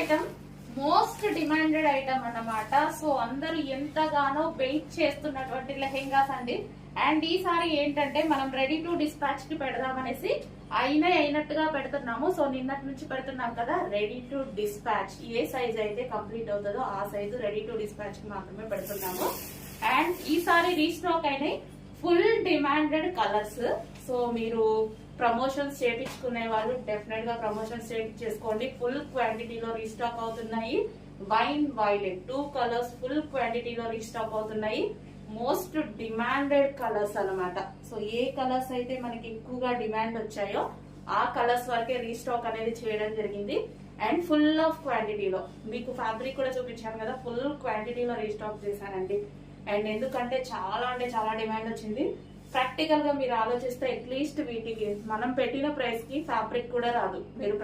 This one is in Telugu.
ఐటమ్ మోస్ట్ డిమాండెడ్ ఐటమ్ అన్నమాట. సో అందరూ ఎంతగానో వెయిట్ చేస్తున్నటువంటి లెహెంగాస్ అండి. అండ్ ఈసారి ఏంటంటే మనం రెడీ టు డిస్పాచ్ కి పెడదామనేసి అయినట్టుగా పెడుతున్నాము. సో నిన్నటి నుంచి పెడుతున్నాం కదా, ready to dispatch A size అయితే కంప్లీట్ అవుతుందో ఆ సైజు రెడీ టు డిస్పాచ్ కి మాత్రమే పెడుతున్నాము. అండ్ ఈసారి రీస్టాక్ అయినాయి ఫుల్ డిమాండెడ్ కలర్స్. సో మీరు ప్రమోషన్స్ చేపించుకునే వాళ్ళు డెఫినెట్ గా ప్రమోషన్స్ చేపించేసుకోండి. ఫుల్ క్వాంటిటీలో రీస్టాక్ అవుతున్నాయి. వైన్ వైలెట్ 2 కలర్స్ ఫుల్ క్వాంటిటీలో రీస్టాక్ అవుతున్నాయి. మోస్ట్ డిమాండెడ్ కలర్స్ అన్నమాట. సో ఏ కలర్స్ అయితే మనకి ఎక్కువగా డిమాండ్ వచ్చాయో ఆ కలర్స్ వరకే రీస్టాక్ అనేది చేయడం జరిగింది. అండ్ ఫుల్ ఆఫ్ క్వాంటిటీలో మీకు ఫ్యాబ్రిక్ కూడా చూపించాను కదా, ఫుల్ క్వాంటిటీలో రీస్టాక్ చేశానండి. అండ్ ఎందుకంటే చాలా అంటే చాలా డిమాండ్ వచ్చింది. ప్రాక్టికల్ గా మీరు ఆలోచిస్తే అట్లీస్ట్ వీటికి మనం పెట్టిన ప్రైస్ కి ఫ్యాబ్రిక్ కూడా రాదు. మీరు